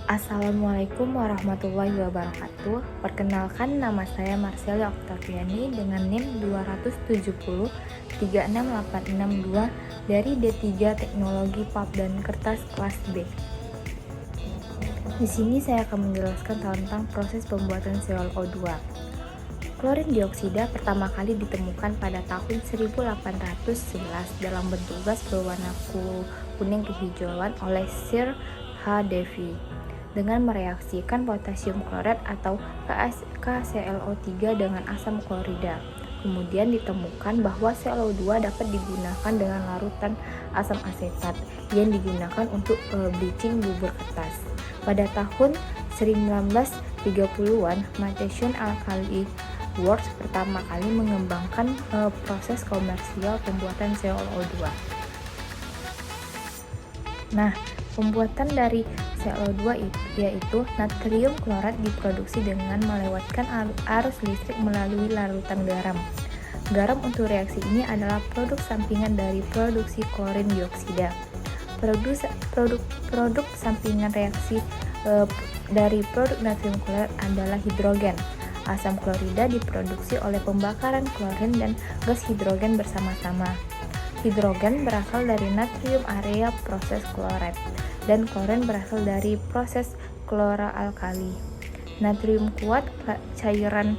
Assalamualaikum warahmatullahi wabarakatuh. Perkenalkan, nama saya Marcelia Oktaviani dengan NIM 270 36862 dari D3 Teknologi Pulp dan Kertas kelas B. Di sini saya akan menjelaskan tentang proses pembuatan ClO2. Klorin dioksida pertama kali ditemukan pada tahun 1811 dalam bentuk gas berwarna kuning kehijauan oleh Sir H. Davy dengan mereaksikan potasium klorat atau KClO3 dengan asam klorida. Kemudian ditemukan bahwa ClO2 dapat digunakan dengan larutan asam asetat yang digunakan untuk bleaching bubur kertas. Pada tahun 1930-an, Matheson Alkali Works pertama kali mengembangkan proses komersial pembuatan ClO2. Nah, pembuatan dari ClO2 yaitu natrium klorat diproduksi dengan melewatkan arus listrik melalui larutan garam. Garam untuk reaksi ini adalah produk sampingan dari produksi klorin dioksida. Produk sampingan reaksi dari produk natrium klorat adalah hidrogen. Asam klorida diproduksi oleh pembakaran klorin dan gas hidrogen bersama-sama. Hidrogen berasal dari natrium area proses klorat, dan klorin berasal dari proses kloralkali. Natrium kuat, cairan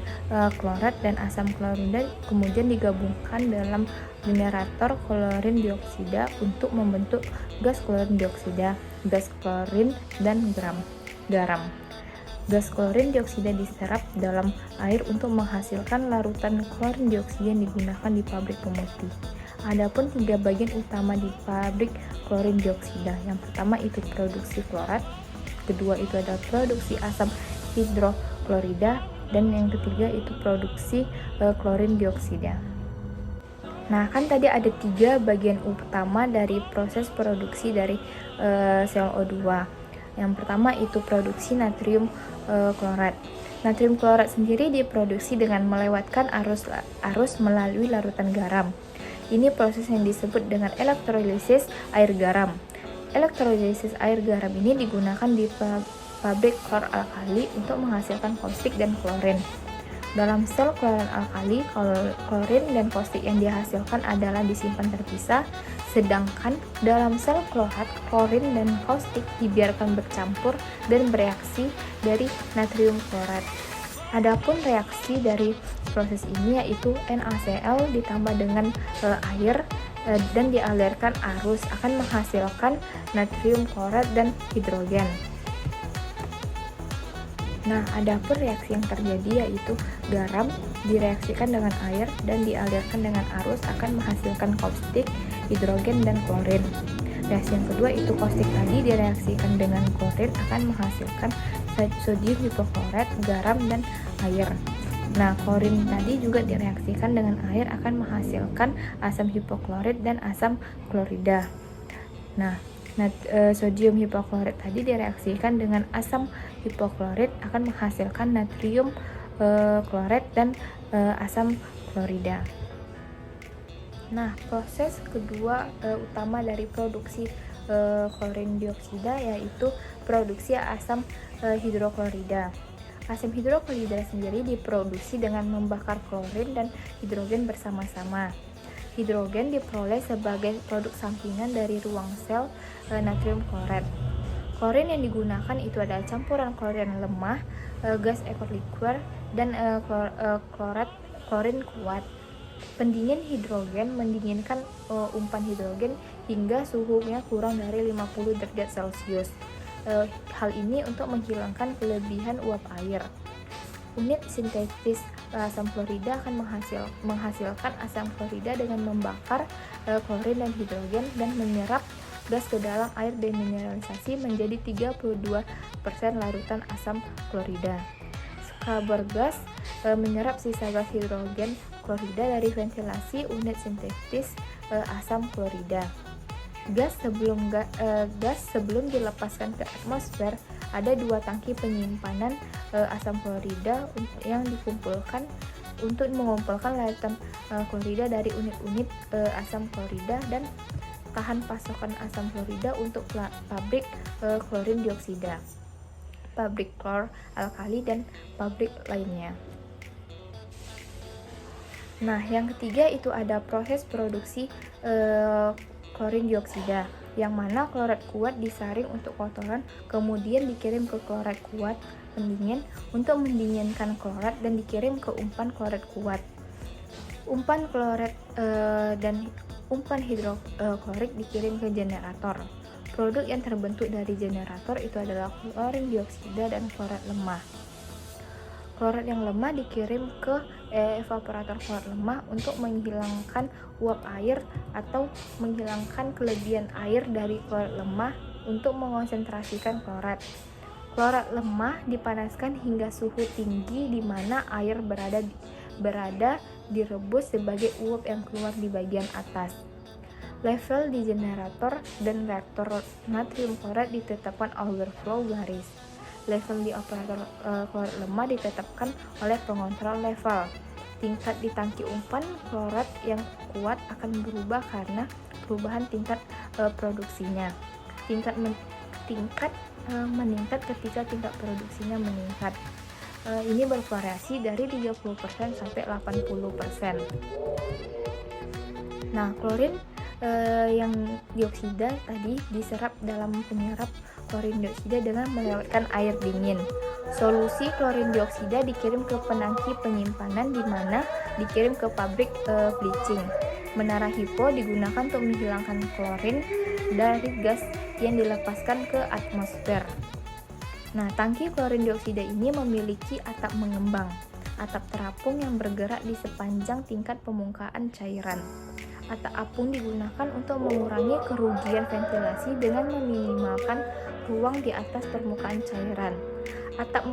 klorat, dan asam klorida kemudian digabungkan dalam generator klorin dioksida untuk membentuk gas klorin dioksida, gas klorin, dan garam. Gas klorin dioksida diserap dalam air untuk menghasilkan larutan klorin dioksida yang digunakan di pabrik pemutih. Adapun 3 bagian utama di pabrik klorin dioksida. Yang pertama itu produksi klorat, kedua itu adalah produksi asam hidroklorida, dan yang ketiga itu produksi klorin dioksida. Nah, kan tadi ada 3 bagian utama dari proses produksi dari ClO2. Yang pertama itu produksi natrium klorat. Natrium klorat sendiri diproduksi dengan melewatkan arus melalui larutan garam. Ini proses yang disebut dengan elektrolisis air garam. Elektrolisis air garam ini digunakan di pabrik kloralkali untuk menghasilkan kaustik dan klorin. Dalam sel kloralkali, klorin dan kaustik yang dihasilkan adalah disimpan terpisah, sedangkan dalam sel klorat, klorin dan kaustik dibiarkan bercampur dan bereaksi dari natrium klorat. Adapun reaksi dari proses ini yaitu NaCl ditambah dengan air dan dialirkan arus akan menghasilkan natrium klorat dan hidrogen. Nah, adapun reaksi yang terjadi yaitu garam direaksikan dengan air dan dialirkan dengan arus akan menghasilkan kaustik, hidrogen, dan klorin. Reaksi yang kedua itu kaustik tadi direaksikan dengan klorin akan menghasilkan sodium hipoklorat, garam, dan air. Nah, klorin tadi juga direaksikan dengan air akan menghasilkan asam hipoklorit dan asam klorida. Nah, sodium hipoklorit tadi direaksikan dengan asam hipoklorit akan menghasilkan natrium klorat dan asam klorida. Nah, proses kedua utama dari produksi klorin dioksida yaitu produksi asam hidroklorida. Asam hidroklorida sendiri diproduksi dengan membakar klorin dan hidrogen bersama-sama. Hidrogen diperoleh sebagai produk sampingan dari ruang sel natrium klorat. Klorin yang digunakan itu adalah campuran klorin lemah, gas ekor liquer, dan klorin kuat. Pendingin hidrogen mendinginkan umpan hidrogen hingga suhunya kurang dari 50 derajat Celcius. Hal ini untuk menghilangkan kelebihan uap air. Unit sintetis asam klorida akan menghasilkan asam klorida dengan membakar klorin dan hidrogen dan menyerap gas ke dalam air demineralisasi menjadi 32% larutan asam klorida. Scrubber gas menyerap sisa gas hidrogen klorida dari ventilasi unit sintetis asam klorida. Gas sebelum dilepaskan ke atmosfer, ada 2 tangki penyimpanan asam klorida yang dikumpulkan untuk mengumpulkan larutan klorida dari unit-unit asam klorida dan tahan pasokan asam klorida untuk pabrik klorin dioksida. pabrik klor, alkali, dan pabrik lainnya. Nah, yang ketiga itu ada proses produksi klorin dioksida, yang mana klorat kuat disaring untuk kotoran, kemudian dikirim ke klorat kuat pendingin untuk mendinginkan klorat dan dikirim ke umpan klorat kuat. Umpan klorat dan umpan hidroklorik dikirim ke generator. Produk yang terbentuk dari generator itu adalah klorin dioksida dan klorat lemah. Klorat yang lemah dikirim ke evaporator klorat lemah untuk menghilangkan uap air atau menghilangkan kelebihan air dari klorat lemah untuk mengonsentrasikan klorat. Klorat lemah dipanaskan hingga suhu tinggi di mana air berada direbus sebagai uap yang keluar di bagian atas. Level di generator dan reaktor natrium klorat ditetapkan overflow garis. Level di operator klorat lemah ditetapkan oleh pengontrol level. Tingkat di tangki umpan klorat yang kuat akan berubah karena perubahan tingkat produksinya. Tingkat meningkat ketika tingkat produksinya meningkat. Ini bervariasi dari 30% sampai 80%. Nah, klorin yang dioksida tadi diserap dalam penyerap klorin dioksida dengan melewatkan air dingin. Solusi klorin dioksida dikirim ke penangki penyimpanan di mana dikirim ke pabrik bleaching. Menara HIPO digunakan untuk menghilangkan klorin dari gas yang dilepaskan ke atmosfer. Nah, tangki klorin dioksida ini memiliki atap mengembang, atap terapung yang bergerak di sepanjang tingkat pemungkaan cairan. Atap apung digunakan untuk mengurangi kerugian ventilasi dengan meminimalkan ruang di atas permukaan cairan. Atap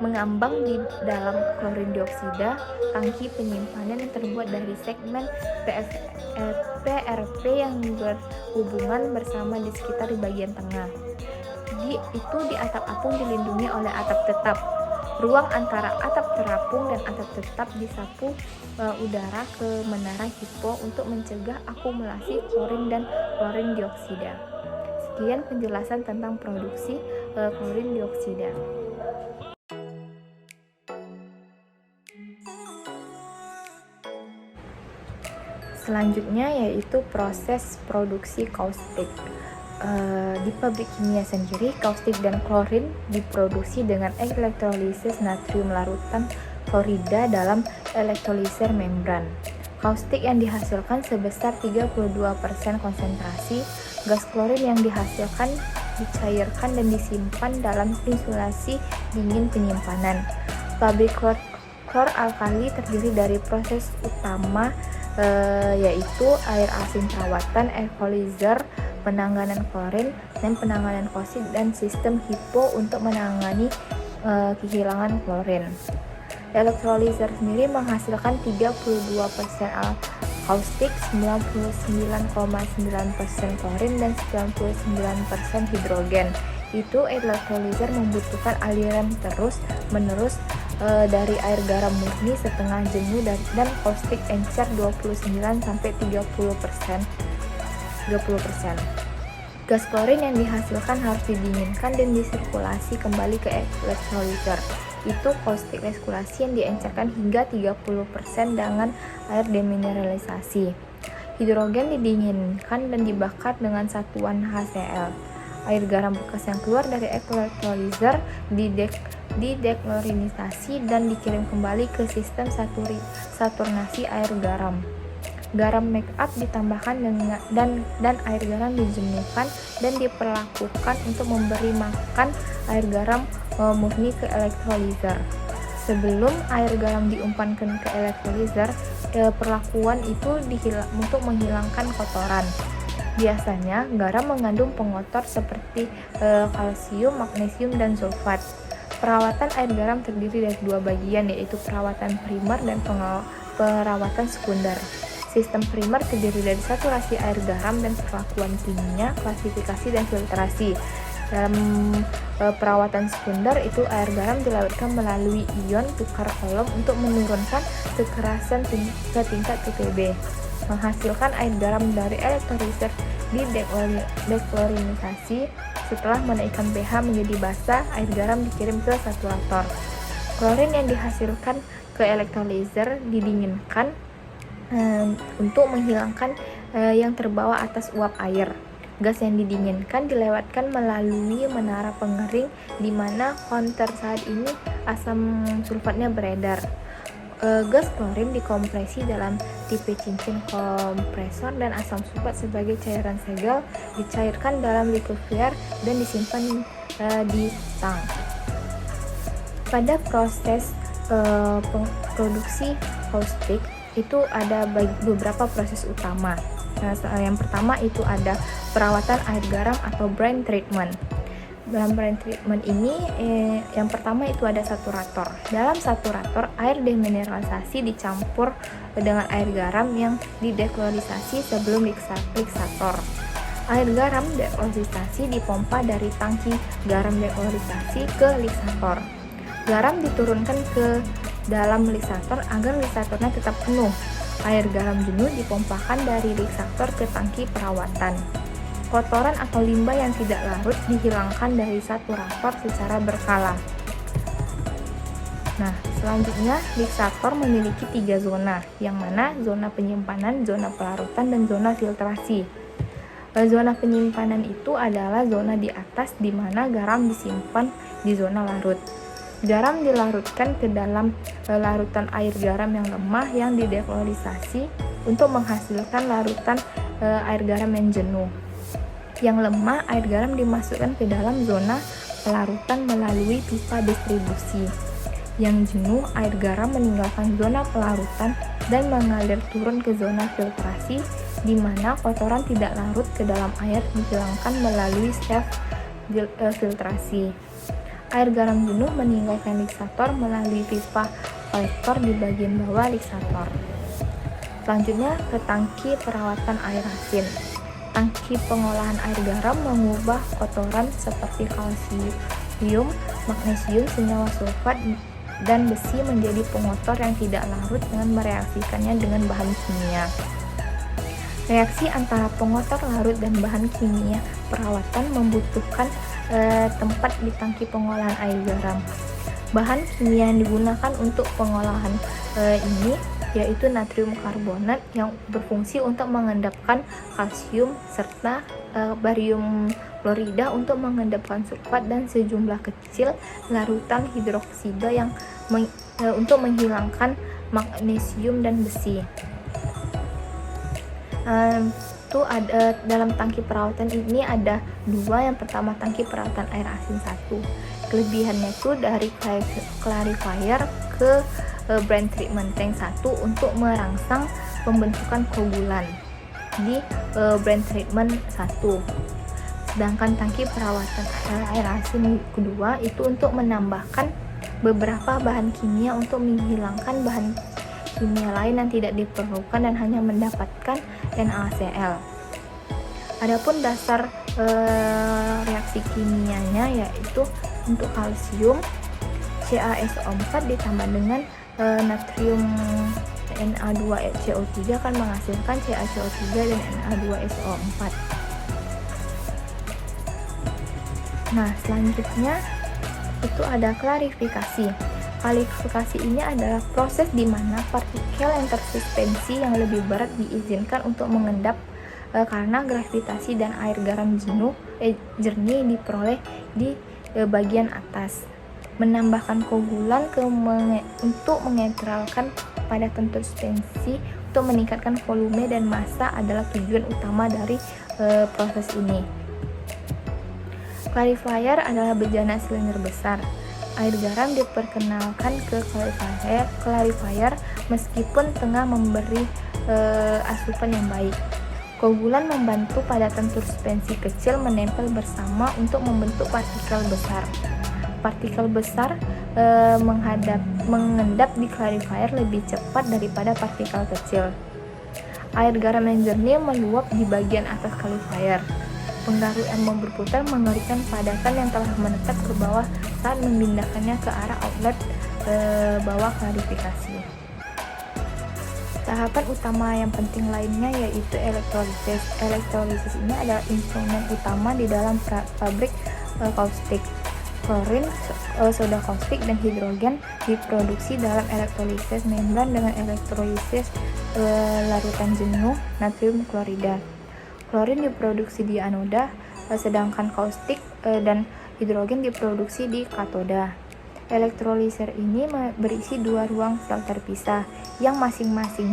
mengambang di dalam klorin dioksida. Tangki penyimpanan yang terbuat dari segmen PRP yang berhubungan bersama di sekitar di bagian tengah. Di atap apung dilindungi oleh atap tetap. Ruang antara atap terapung dan atap tetap disapu udara ke menara HIPO untuk mencegah akumulasi klorin dan klorin dioksida. Sekian penjelasan tentang produksi klorin dioksida. Selanjutnya yaitu proses produksi kaustik. Di pabrik kimia sendiri, kaustik dan klorin diproduksi dengan elektrolisis natrium larutan klorida dalam elektroliser membran. Kaustik yang dihasilkan sebesar 32% konsentrasi, gas klorin yang dihasilkan dicairkan dan disimpan dalam insulasi dingin penyimpanan. Pabrik klor alkali terdiri dari proses utama yaitu air asin perawatan, electrolyzer, penanganan klorin, dan penanganan kaustik, dan sistem HIPO untuk menangani kehilangan klorin. Elektrolyzer sendiri menghasilkan 32% kaustik, 99,9% klorin, dan 99% hidrogen. Itu elektrolyzer membutuhkan aliran terus-menerus dari air garam murni setengah jenuh dan kaustik encer 29-30%. Gas klorin yang dihasilkan harus didinginkan dan disirkulasi kembali ke elektrolyzer. Itu kaustik resirkulasi yang diencerkan hingga 30% dengan air demineralisasi. Hidrogen didinginkan dan dibakar dengan satuan HCl. Air garam bekas yang keluar dari elektrolyzer dideklorinisasi dan dikirim kembali ke sistem saturnasi air garam. Garam make up ditambahkan dan air garam dijenuhkan dan diperlakukan untuk memberi makan air garam murni ke elektrolyzer. Sebelum air garam diumpankan ke elektrolyzer, perlakuan itu untuk menghilangkan kotoran. Biasanya garam mengandung pengotor seperti kalsium, magnesium, dan sulfat. Perawatan air garam terdiri dari dua bagian, yaitu perawatan primer dan perawatan sekunder. Sistem primer terdiri dari saturasi air garam dan perlakuan kimia, klasifikasi, dan filtrasi. Dalam perawatan sekunder itu air garam dilarutkan melalui ion tukar kolom untuk menurunkan kekerasan ke tingkat ppb. Menghasilkan air garam dari elektrolyzer di deklorinisasi setelah menaikkan pH menjadi basa, air garam dikirim ke saturator. Klorin yang dihasilkan ke elektrolyzer didinginkan untuk menghilangkan yang terbawa atas uap air. Gas yang didinginkan dilewatkan melalui menara pengering di mana konter saat ini asam sulfatnya beredar. Gas klorin dikompresi dalam tipe cincin kompresor dan asam sulfat sebagai cairan segel dicairkan dalam liquefier dan disimpan di tang. Pada proses produksi kaustik itu ada beberapa proses utama. Yang pertama itu ada perawatan air garam atau brine treatment. Dalam brine treatment ini yang pertama itu ada saturator. Dalam saturator, air demineralisasi dicampur dengan air garam yang dideklorisasi sebelum liksator. Air garam deklorisasi dipompa dari tangki garam deklorisasi ke liksator. Garam diturunkan ke dalam liksator agar liksatornya tetap penuh. Air garam jenuh dipompakan dari liksator ke tangki perawatan. Kotoran atau limbah yang tidak larut dihilangkan dari saturator secara berkala. Nah, selanjutnya liksator memiliki 3 zona, yang mana zona penyimpanan, zona pelarutan, dan zona filtrasi. Zona penyimpanan itu adalah zona di atas di mana garam disimpan di zona larut. Garam dilarutkan ke dalam larutan air garam yang lemah yang dideklorisasi untuk menghasilkan larutan air garam yang jenuh. Yang lemah, air garam dimasukkan ke dalam zona pelarutan melalui pipa distribusi. Yang jenuh, air garam meninggalkan zona pelarutan dan mengalir turun ke zona filtrasi di mana kotoran tidak larut ke dalam air dihilangkan melalui self filtrasi. Air garam jenuh meninggalkan liksator melalui pipa kolektor di bagian bawah liksator. Selanjutnya ke tangki perawatan air asin. Tangki pengolahan air garam mengubah kotoran seperti kalsium, magnesium, senyawa sulfat, dan besi menjadi pengotor yang tidak larut dengan mereaksikannya dengan bahan kimia. Reaksi antara pengotor larut dan bahan kimia perawatan membutuhkan tempat di tangki pengolahan air garam. Bahan kimia yang digunakan untuk pengolahan ini yaitu natrium karbonat yang berfungsi untuk mengendapkan kalsium serta barium klorida untuk mengendapkan sulfat dan sejumlah kecil larutan hidroksida yang untuk menghilangkan magnesium dan besi. Itu ada dalam tangki perawatan ini ada 2. Yang pertama tangki perawatan air asin 1. Kelebihannya itu dari clarifier ke brine treatment tank 1 untuk merangsang pembentukan koagulan di brine treatment 1. Sedangkan tangki perawatan air asin kedua itu untuk menambahkan beberapa bahan kimia untuk menghilangkan bahan kimia lain yang tidak diperlukan dan hanya mendapatkan NaCl. Adapun dasar reaksi kimianya yaitu untuk kalsium CaSO4 ditambah dengan natrium Na2CO3 akan menghasilkan CaCO3 dan Na2SO4. Nah, selanjutnya itu ada klarifikasi. Klarifikasi ini adalah proses di mana partikel yang tersuspensi yang lebih berat diizinkan untuk mengendap karena gravitasi dan air garam jernih diperoleh di bagian atas. Menambahkan koagulan untuk mengeneralkan padatan suspensi untuk meningkatkan volume dan massa adalah tujuan utama dari proses ini. Clarifier adalah bejana silinder besar. Air garam diperkenalkan ke clarifier meskipun tengah memberi asupan yang baik. Koagulan membantu padatan suspensi kecil menempel bersama untuk membentuk partikel besar. Partikel besar mengendap di clarifier lebih cepat daripada partikel kecil. Air garam yang jernih meluap di bagian atas clarifier. Pengaruh yang berputar mengerikan padatan yang telah menetap ke bawah saat memindahkannya ke arah outlet bawah klarifikasi. Tahapan utama yang penting lainnya yaitu elektrolisis. Elektrolisis ini adalah instrumen utama di dalam pabrik kaustik. Klorin, soda kaustik, dan hidrogen diproduksi dalam elektrolisis membran dengan elektrolisis larutan jenuh natrium klorida. Klorin diproduksi di anoda, sedangkan kaustik dan hidrogen diproduksi di katoda. Elektroliser ini berisi dua ruang sel terpisah yang masing-masing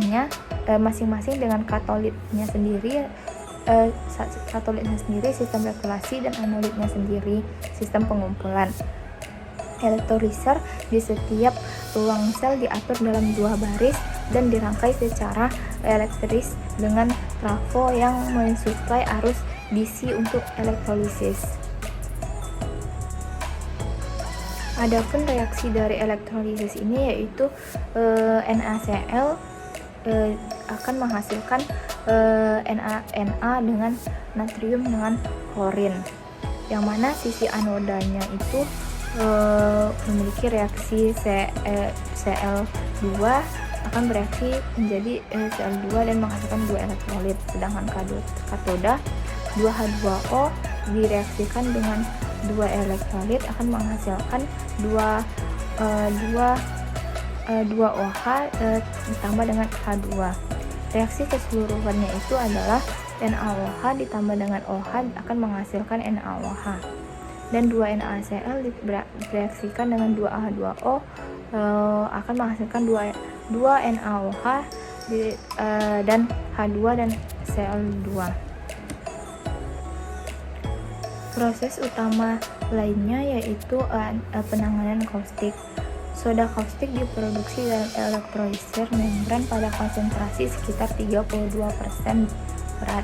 dengan katolitnya sendiri, sistem regulasi, dan anoditnya sendiri, sistem pengumpulan. Elektroliser di setiap ruang sel diatur dalam dua baris dan dirangkai secara elektris dengan trafo yang mensuplai arus DC untuk elektrolisis. Adapun reaksi dari elektrolisis ini yaitu NaCl akan menghasilkan Na dengan natrium dengan klorin, yang mana sisi anodanya itu memiliki reaksi Cl2 akan bereaksi menjadi Cl2 dan menghasilkan 2 elektrolit, sedangkan katoda 2H2O direaksikan dengan 2 elektrolit akan menghasilkan 2 OH ditambah dengan H2. Reaksi keseluruhannya itu adalah NaOH ditambah dengan OH akan menghasilkan NaOH, dan 2 NaCl direaksikan dengan 2 H2O akan menghasilkan 2 NaOH dan H2 dan Cl2. Proses utama lainnya yaitu penanganan kaustik. Soda kaustik diproduksi dalam elektroliser membran pada konsentrasi sekitar 32% berat.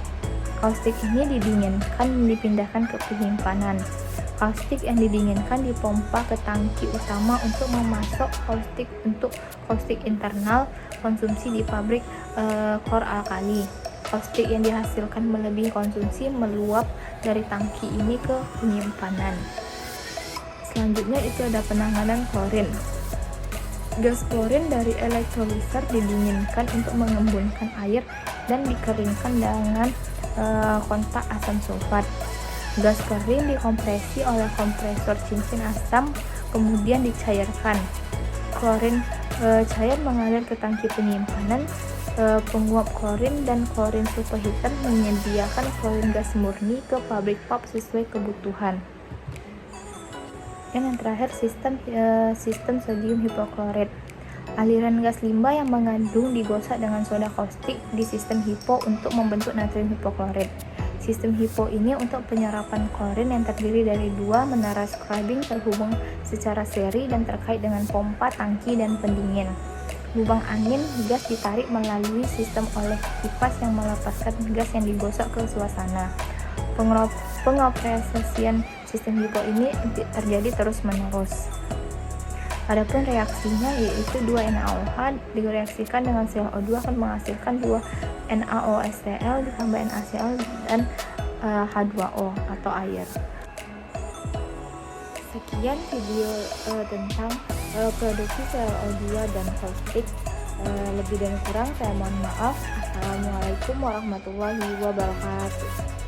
Kaustik ini dipindahkan ke penyimpanan. Kaustik yang didinginkan dipompa ke tangki utama untuk memasok kaustik internal konsumsi di pabrik klor-alkali. Kaustik yang dihasilkan melebihi konsumsi meluap dari tangki ini ke penyimpanan. Selanjutnya itu ada penanganan klorin. Gas klorin dari elektroliser didinginkan untuk mengembunkan air dan dikeringkan dengan kontak asam sulfat. Gas klorin dikompresi oleh kompresor cincin asam, kemudian dicairkan. Klorin cair mengalir ke tangki penyimpanan. Penguap klorin dan klorin superheater menyediakan klorin gas murni ke pabrik pulp sesuai kebutuhan. Dan yang terakhir sistem sodium hipoklorit. Aliran gas limbah yang mengandung digosok dengan soda kaustik di sistem HIPO untuk membentuk natrium hipoklorit. Sistem HIPO ini untuk penyerapan klorin yang terdiri dari 2 menara scrubbing terhubung secara seri dan terkait dengan pompa, tangki, dan pendingin. Lubang angin gas ditarik melalui sistem oleh kipas yang melepaskan gas yang digosok ke suasana. Pengoperasian sistem HIPO ini terjadi terus-menerus. Adapun reaksinya yaitu 2 NaOH direaksikan dengan CO2 akan menghasilkan 2 NaOHCl ditambah NaCl dan H2O atau air. Sekian video tentang produksi CO2 dan kaustik. Lebih dan kurang saya mohon maaf. Assalamualaikum warahmatullahi wabarakatuh.